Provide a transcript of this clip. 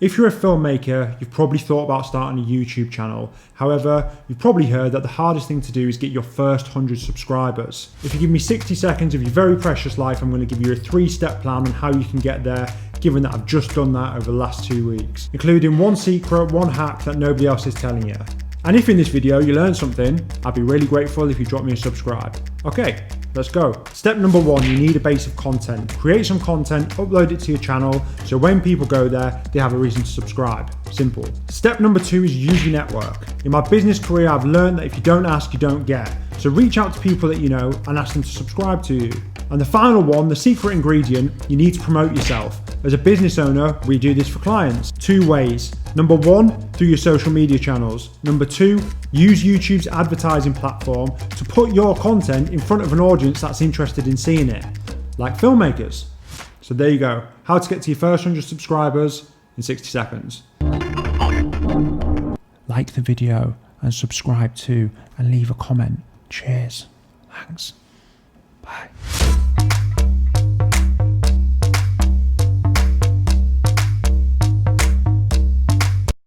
If you're a filmmaker, you've probably thought about starting a YouTube channel. However, you've probably heard that the hardest thing to do is get your first 100 subscribers. If you give me 60 seconds of your very precious life, I'm going to give you a 3-step plan on how you can get there, given that I've just done that over the last 2 weeks, including one secret, one hack that nobody else is telling you. And if in this video you learned something, I'd be really grateful if you drop me a subscribe. Okay, let's go. Step number 1, you need a base of content. Create some content, upload it to your channel, so when people go there, they have a reason to subscribe. Simple. Step number 2 is use your network. In my business career, I've learned that if you don't ask, you don't get. So reach out to people that you know and ask them to subscribe to you. And the final one, the secret ingredient, you need to promote yourself. As a business owner, we do this for clients 2 ways. Number 1, through your social media channels. Number 2, use YouTube's advertising platform to put your content in front of an audience that's interested in seeing it, like filmmakers. So there you go, how to get to your first 100 subscribers in 60 seconds. Like the video and subscribe too, and leave a comment. Cheers. Thanks. Bye.